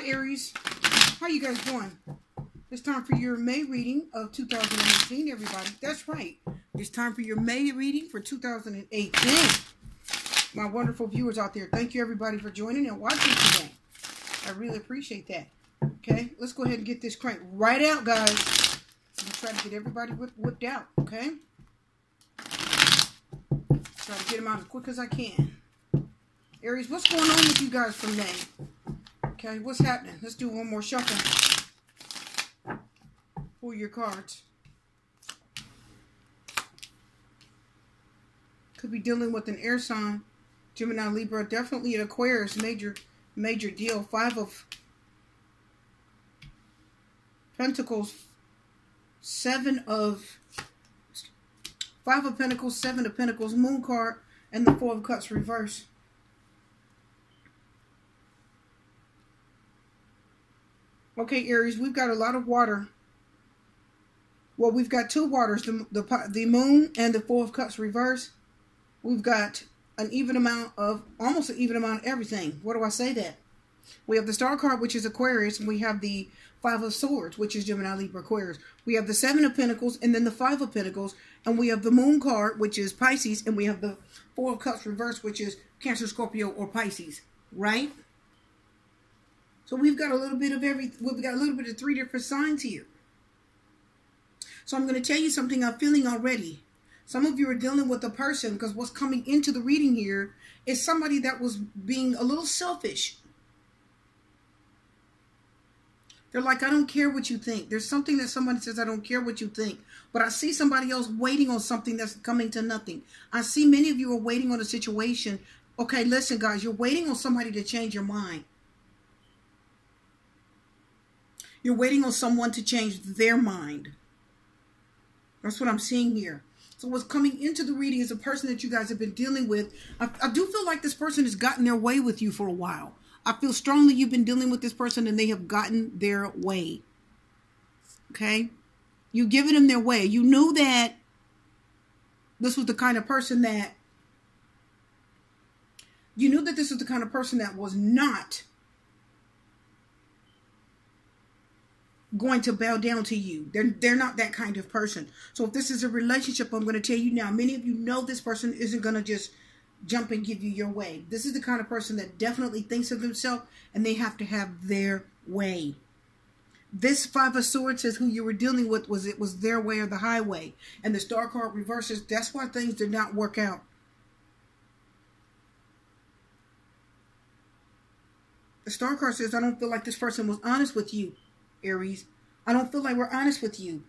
Aries. How you guys doing? It's time for your May reading of 2018, everybody. That's right. It's time for your May reading for 2018. My wonderful viewers out there, thank you everybody for joining and watching today. I really appreciate that. Okay, let's go ahead and get this crank right out, guys. I'm try to get everybody whipped out, okay? Try to get them out as quick as I can. Aries, what's going on with you guys for May? Okay, what's happening? Let's do one more shuffle. Pull your cards. Could be dealing with an air sign. Gemini, Libra, definitely an Aquarius. Major deal. Five of Pentacles. Five of Pentacles, Seven of Pentacles, Moon card, and the Four of Cups reverse. Okay, Aries, we've got a lot of water. Well, we've got two waters, the Moon and the Four of Cups reverse. We've got an even amount of, almost an even amount of everything. What do I say that? We have the Star card, which is Aquarius, and we have the Five of Swords, which is Gemini, Libra, Aquarius. We have the Seven of Pentacles, and then the Five of Pentacles, and we have the Moon card, which is Pisces, and we have the Four of Cups reverse, which is Cancer, Scorpio, or Pisces, right? So we've got a little bit of we've got a little bit of three different signs here. So I'm going to tell you something I'm feeling already. Some of you are dealing with a person, because what's coming into the reading here is somebody that was being a little selfish. They're like, I don't care what you think. There's something that somebody says, I don't care what you think. But I see somebody else waiting on something that's coming to nothing. I see many of you are waiting on a situation. Okay, listen, guys, you're waiting on somebody to change your mind. You're waiting on someone to change their mind. That's what I'm seeing here. So what's coming into the reading is a person that you guys have been dealing with. I do feel like this person has gotten their way with you for a while. I feel strongly you've been dealing with this person and they have gotten their way. Okay? You've given them their way. You knew that this was the kind of person that... You knew that this was the kind of person that was not going to bow down to you. They're not that kind of person. So if this is a relationship, I'm going to tell you now, many of you know this person isn't going to just jump and give you your way. This is the kind of person that definitely thinks of themselves and they have to have their way. This Five of Swords says who you were dealing with was their way or the highway. And the Star card reverses. That's why things did not work out. The Star card says, I don't feel like this person was honest with you, Aries. I don't feel like we're honest with you.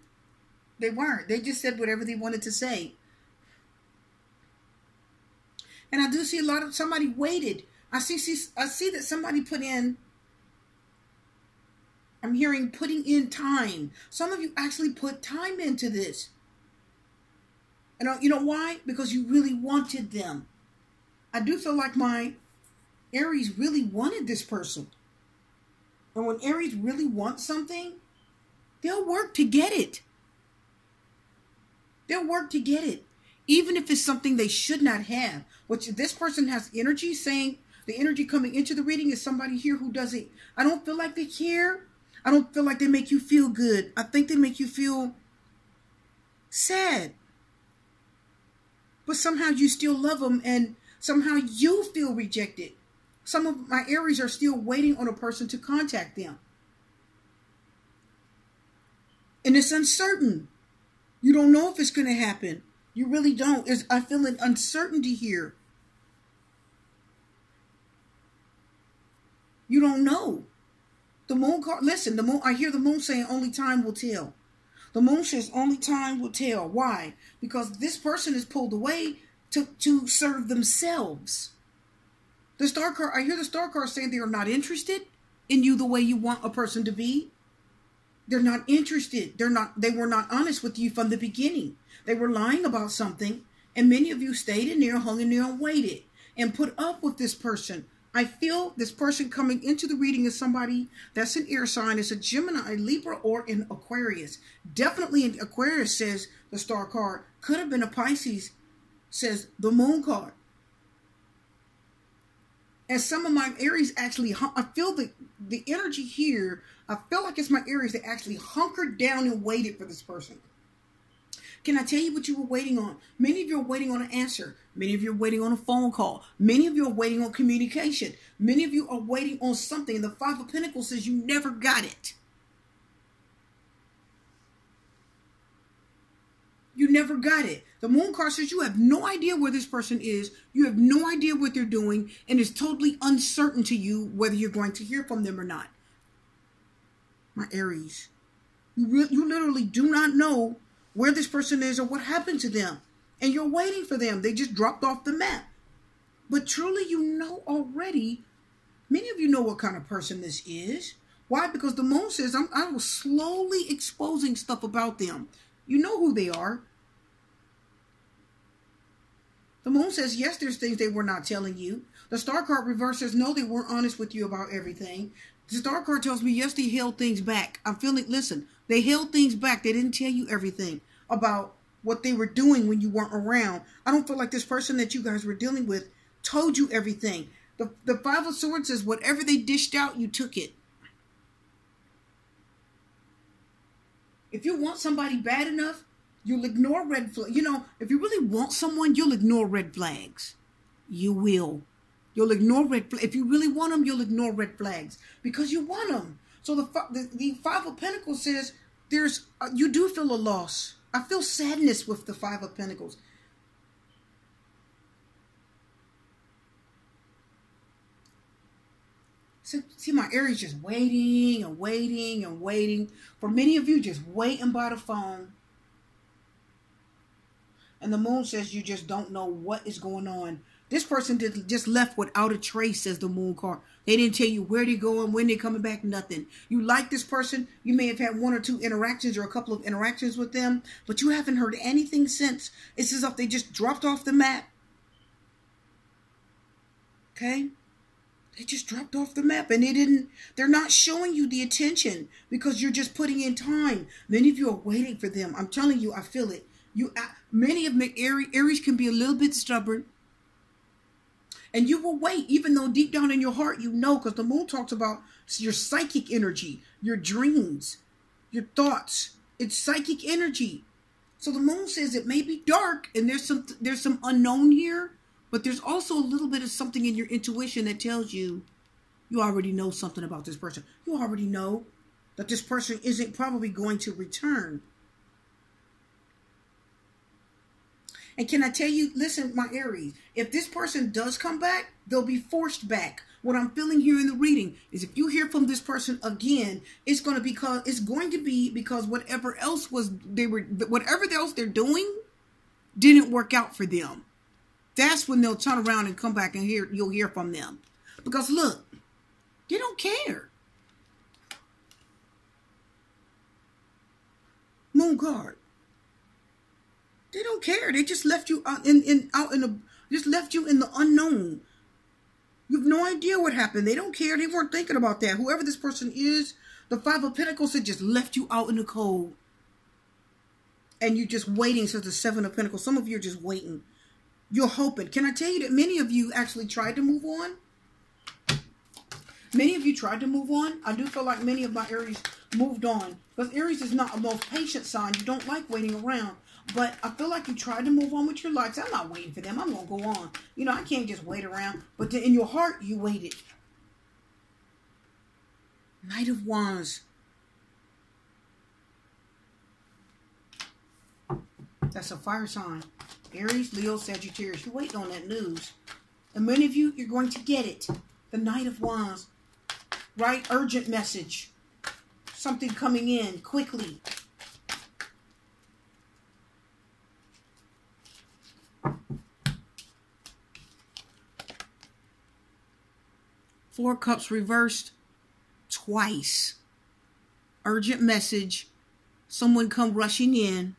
They weren't. They just said whatever they wanted to say. And I do see somebody waited. I see that somebody put in, I'm hearing putting in time. Some of you actually put time into this. And you know why? Because you really wanted them. I do feel like my Aries really wanted this person. And when Aries really wants something, they'll work to get it. They'll work to get it. Even if it's something they should not have. Which this person has energy saying, the energy coming into the reading is somebody here who doesn't, I don't feel like they care. I don't feel like they make you feel good. I think they make you feel sad. But somehow you still love them and somehow you feel rejected. Some of my Aries are still waiting on a person to contact them. And it's uncertain. You don't know if it's going to happen. You really don't. I feel an uncertainty here. You don't know. The Moon card, listen, the Moon, I hear the Moon saying only time will tell. The Moon says only time will tell. Why? Because this person is pulled away to serve themselves. The Star card, I hear the Star card saying they are not interested in you the way you want a person to be. They're not interested. They were not honest with you from the beginning. They were lying about something, and many of you stayed in there, hung in there, and waited, and put up with this person. I feel this person coming into the reading is somebody that's an air sign. It's a Gemini, Libra, or an Aquarius. Definitely an Aquarius, says the Star card. Could have been a Pisces, says the Moon card. And some of my Aries actually, I feel the energy here. I feel like it's my Aries that actually hunkered down and waited for this person. Can I tell you what you were waiting on? Many of you are waiting on an answer. Many of you are waiting on a phone call. Many of you are waiting on communication. Many of you are waiting on something. The Five of Pentacles says you never got it. You never got it. The Moon card says you have no idea where this person is. You have no idea what they're doing. And it's totally uncertain to you whether you're going to hear from them or not. My Aries. You literally do not know where this person is or what happened to them. And you're waiting for them. They just dropped off the map. But truly you know already. Many of you know what kind of person this is. Why? Because the Moon says I was slowly exposing stuff about them. You know who they are. The Moon says, yes, there's things they were not telling you. The Star card reverse says, no, they weren't honest with you about everything. The Star card tells me, yes, they held things back. I'm feeling, listen, they held things back. They didn't tell you everything about what they were doing when you weren't around. I don't feel like this person that you guys were dealing with told you everything. The Five of Swords says, whatever they dished out, you took it. If you want somebody bad enough, you'll ignore red flags. You know, if you really want someone, you'll ignore red flags. You will. You'll ignore red flags. If you really want them, you'll ignore red flags because you want them. So the Five of Pentacles says you do feel a loss. I feel sadness with the Five of Pentacles. See, my Aries just waiting and waiting and waiting. For many of you, just waiting by the phone. And the Moon says you just don't know what is going on. This person just left without a trace, says the Moon card. They didn't tell you where they're going, when they're coming back, nothing. You like this person. You may have had one or two interactions or a couple of interactions with them, but you haven't heard anything since. It's as if they just dropped off the map. Okay? They just dropped off the map and they're not showing you the attention because you're just putting in time. Many of you are waiting for them. I'm telling you, I feel it. Many of my Aries can be a little bit stubborn. And you will wait, even though deep down in your heart, you know, because the Moon talks about your psychic energy, your dreams, your thoughts. It's psychic energy. So the Moon says it may be dark and there's some unknown here. But there's also a little bit of something in your intuition that tells you already know something about this person. You already know that this person isn't probably going to return. And can I tell you, listen, my Aries, if this person does come back, they'll be forced back. What I'm feeling here in the reading is if you hear from this person again, it's going to be because whatever else they're doing didn't work out for them. That's when they'll turn around and come back and you'll hear from them. Because look, they don't care. Moon card. They don't care. They just left you just left you in the unknown. You have no idea what happened. They don't care. They weren't thinking about that. Whoever this person is, the Five of Pentacles had just left you out in the cold. And you're just waiting. So the Seven of Pentacles. Some of you are just waiting. You're hoping. Can I tell you that many of you actually tried to move on? Many of you tried to move on. I do feel like many of my Aries moved on. Because Aries is not a most patient sign. You don't like waiting around. But I feel like you tried to move on with your life. So I'm not waiting for them. I'm going to go on. You know, I can't just wait around. But then in your heart, you waited. Knight of Wands. That's a fire sign. Aries, Leo, Sagittarius. You're waiting on that news. And many of you, you're going to get it. The Knight of Wands. Right? Urgent message. Something coming in quickly. Four of Cups reversed twice. Urgent message. Someone come rushing in.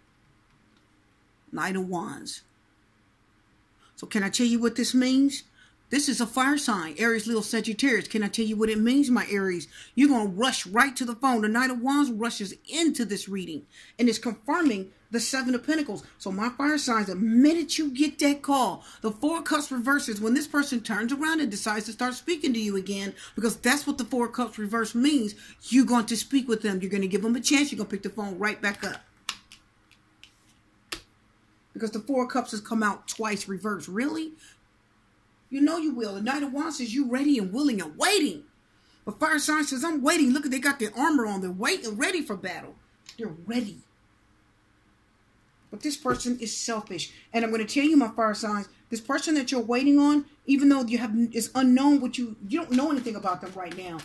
Knight of Wands. So can I tell you what this means? This is a fire sign. Aries, Leo, Sagittarius. Can I tell you what it means, my Aries? You're going to rush right to the phone. The Knight of Wands rushes into this reading. And it's confirming the Seven of Pentacles. So my fire signs, the minute you get that call, the Four of Cups reverses when this person turns around and decides to start speaking to you again, because that's what the Four of Cups reverse means. You're going to speak with them. You're going to give them a chance. You're going to pick the phone right back up. Because the Four of Cups has come out twice reverse. Really? You know you will. The Knight of Wands says you ready and willing and waiting. But fire sign says, I'm waiting. Look, they got their armor on. They're waiting, ready for battle. They're ready. But this person is selfish. And I'm going to tell you, my fire signs, this person that you're waiting on, even though it's unknown what you don't know anything about them right now.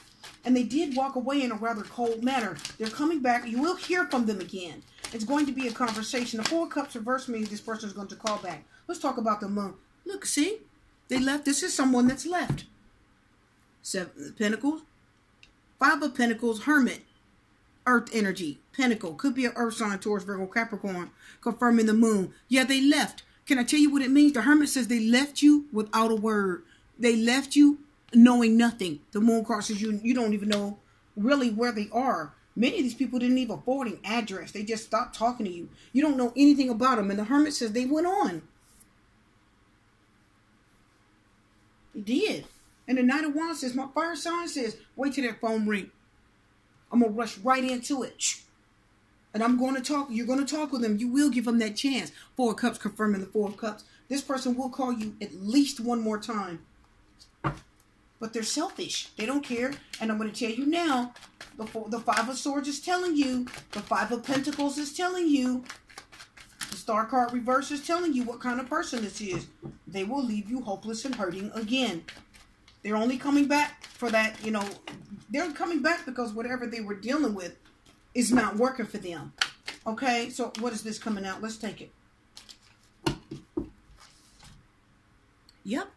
And they did walk away in a rather cold manner. They're coming back. You will hear from them again. It's going to be a conversation. The Four of Cups reverse means this person is going to call back. Let's talk about the moon. Look, see? They left. This is someone that's left. Seven of Pentacles. Five of Pentacles, Hermit. Earth energy, Pentacle, could be an Earth sign, Taurus, Virgo, Capricorn, confirming the moon. Yeah, they left. Can I tell you what it means? The Hermit says they left you without a word. They left you knowing nothing. The moon card says you don't even know really where they are. Many of these people didn't even forward an address. They just stopped talking to you. You don't know anything about them. And the Hermit says they went on. They did. And the Knight of Wands says, my fire sign says, wait till that phone ring. I'm going to rush right into it. And I'm going to talk. You're going to talk with them. You will give them that chance. Four of Cups confirming the Four of Cups. This person will call you at least one more time. But they're selfish. They don't care. And I'm going to tell you now, the Five of Swords is telling you. The Five of Pentacles is telling you. The Star card reverse is telling you what kind of person this is. They will leave you hopeless and hurting again. They're only coming back for that, they're coming back because whatever they were dealing with is not working for them. Okay, so what is this coming out? Let's take it. Yep.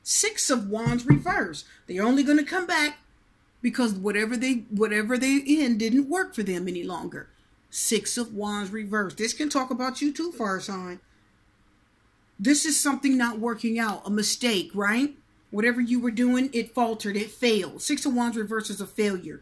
Six of Wands reverse. They're only going to come back because whatever they in didn't work for them any longer. Six of Wands reverse. This can talk about you too, fire sign. This is something not working out, a mistake, right? Whatever you were doing, it faltered, it failed. Six of Wands reverse is a failure.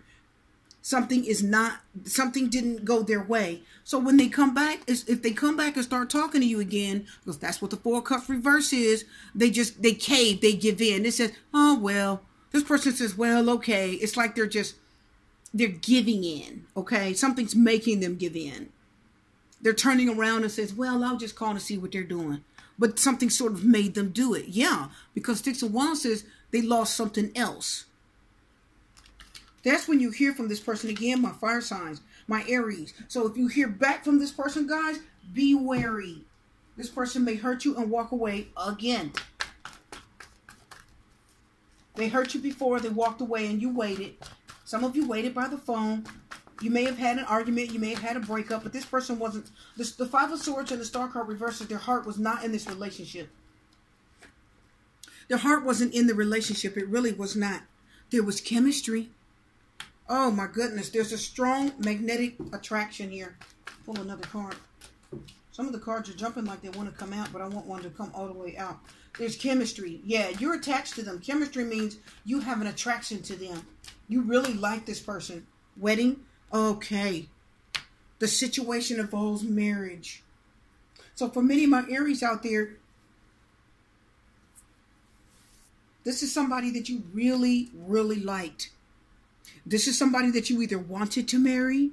Something didn't go their way. So when they come back, if they come back and start talking to you again, because that's what the Four of Cups reverse is, they cave, they give in. It says, oh, well, this person says, well, okay. It's like they're giving in, okay? Something's making them give in. They're turning around and says, well, I'll just call to see what they're doing. But something sort of made them do it. Yeah, because Six of Wands says they lost something else. That's when you hear from this person again, my fire signs, my Aries. So if you hear back from this person, guys, be wary. This person may hurt you and walk away again. They hurt you before, they walked away and you waited. Some of you waited by the phone. You may have had an argument. You may have had a breakup. But this person wasn't. The Five of Swords and the Star card reverses. Their heart was not in this relationship. Their heart wasn't in the relationship. It really was not. There was chemistry. Oh, my goodness. There's a strong magnetic attraction here. Pull another card. Some of the cards are jumping like they want to come out. But I want one to come all the way out. There's chemistry. Yeah, you're attached to them. Chemistry means you have an attraction to them. You really like this person. Wedding. Okay. The situation involves marriage. So for many of my Aries out there, this is somebody that you really, really liked. This is somebody that you either wanted to marry,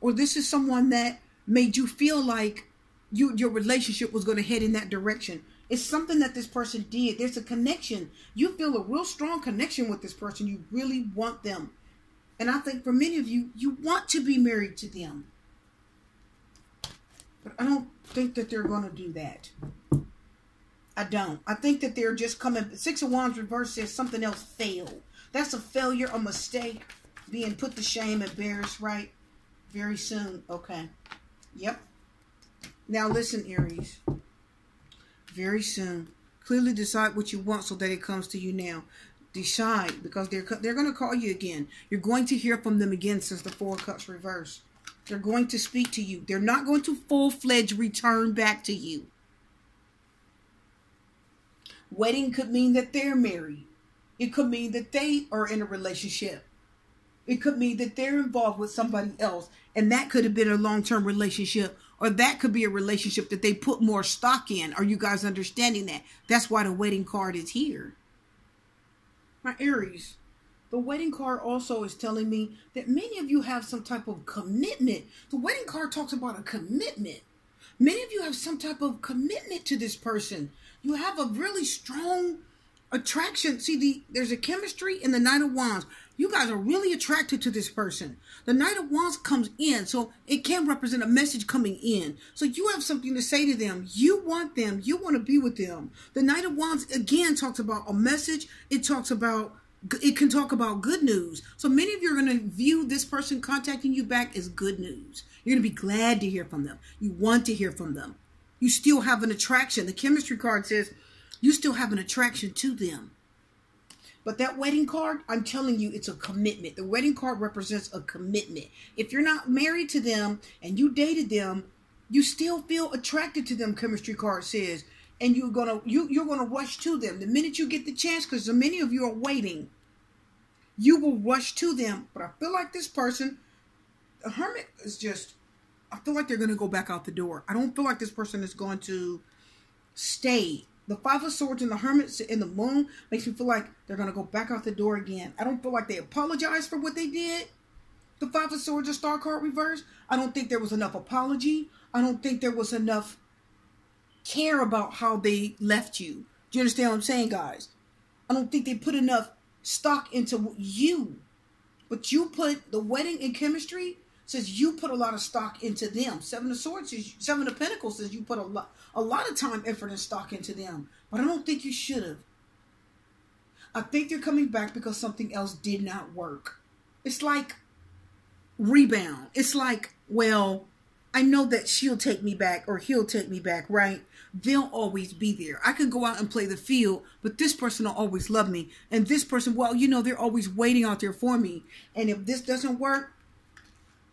or this is someone that made you feel like your relationship was going to head in that direction. It's something that this person did. There's a connection. You feel a real strong connection with this person. You really want them. And I think for many of you, you want to be married to them. But I don't think that they're going to do that. I don't. I think that they're just coming. Six of Wands reverse says something else failed. That's a failure, a mistake, being put to shame, embarrassed, right? Very soon. Okay. Yep. Now listen, Aries. Very soon. Clearly decide what you want so that it comes to you now. Decide, because they're going to call you again. You're going to hear from them again since the Four of Cups reverse. They're going to speak to you. They're not going to full-fledged return back to you. Wedding could mean that they're married. It could mean that they are in a relationship. It could mean that they're involved with somebody else. And that could have been a long-term relationship. Or that could be a relationship that they put more stock in. Are you guys understanding that? That's why the wedding card is here. My Aries, the wedding card also is telling me that many of you have some type of commitment. The wedding card talks about a commitment. Many of you have some type of commitment to this person. You have a really strong attraction. See, there's a chemistry in the Knight of Wands. You guys are really attracted to this person. The Knight of Wands comes in, so it can represent a message coming in. So you have something to say to them. You want them. You want to be with them. The Knight of Wands, again, talks about a message. It can talk about good news. So many of you are going to view this person contacting you back as good news. You're going to be glad to hear from them. You want to hear from them. You still have an attraction. The chemistry card says you still have an attraction to them. But that wedding card, I'm telling you, it's a commitment. The wedding card represents a commitment. If you're not married to them and you dated them, you still feel attracted to them, chemistry card says. And you're gonna rush to them. The minute you get the chance, because so many of you are waiting, you will rush to them. But I feel like this person, the Hermit, is just, I feel like they're going to go back out the door. I don't feel like this person is going to stay. The Five of Swords and the Hermit in the Moon makes me feel like they're going to go back out the door again. I don't feel like they apologize for what they did. The Five of Swords and Star card reverse. I don't think there was enough apology. I don't think there was enough care about how they left you. Do you understand what I'm saying, guys? I don't think they put enough stock into you. But you put the wedding and chemistry says you put a lot of stock into them. Seven of Swords, Seven of Pentacles says you put a lot of time, effort, and stock into them. But I don't think you should have. I think they're coming back because something else did not work. It's like rebound. It's like, well, I know that she'll take me back or he'll take me back, right? They'll always be there. I could go out and play the field, but this person will always love me. And this person, well, you know, they're always waiting out there for me. And if this doesn't work,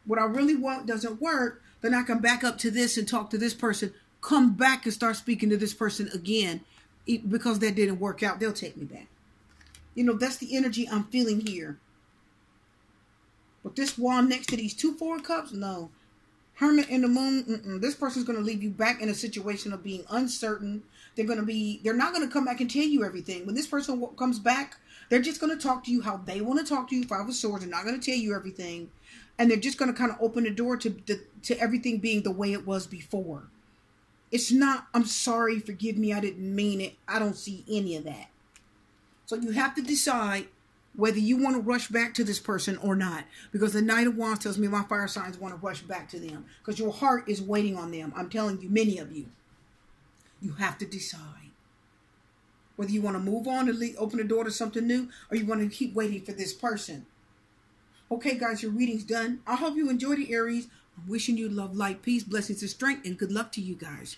what I really want doesn't work, then I can back up to this and talk to this person, come back and start speaking to this person again. Because that didn't work out, they'll take me back. You know, that's the energy I'm feeling here. But this wand next to these two Four of Cups, no. Hermit in the Moon, this person's going to leave you back in a situation of being uncertain. They're not going to come back and tell you everything. When this person comes back, they're just going to talk to you how they want to talk to you. Five of Swords, they're not going to tell you everything. And they're just going to kind of open the door to everything being the way it was before. It's not, I'm sorry, forgive me, I didn't mean it. I don't see any of that. So you have to decide whether you want to rush back to this person or not. Because the Knight of Wands tells me my fire signs want to rush back to them. Because your heart is waiting on them. I'm telling you, many of you. You have to decide whether you want to move on and open the door to something new, or you want to keep waiting for this person. Okay, guys, your reading's done. I hope you enjoyed it, Aries. I'm wishing you love, light, peace, blessings, and strength, and good luck to you guys.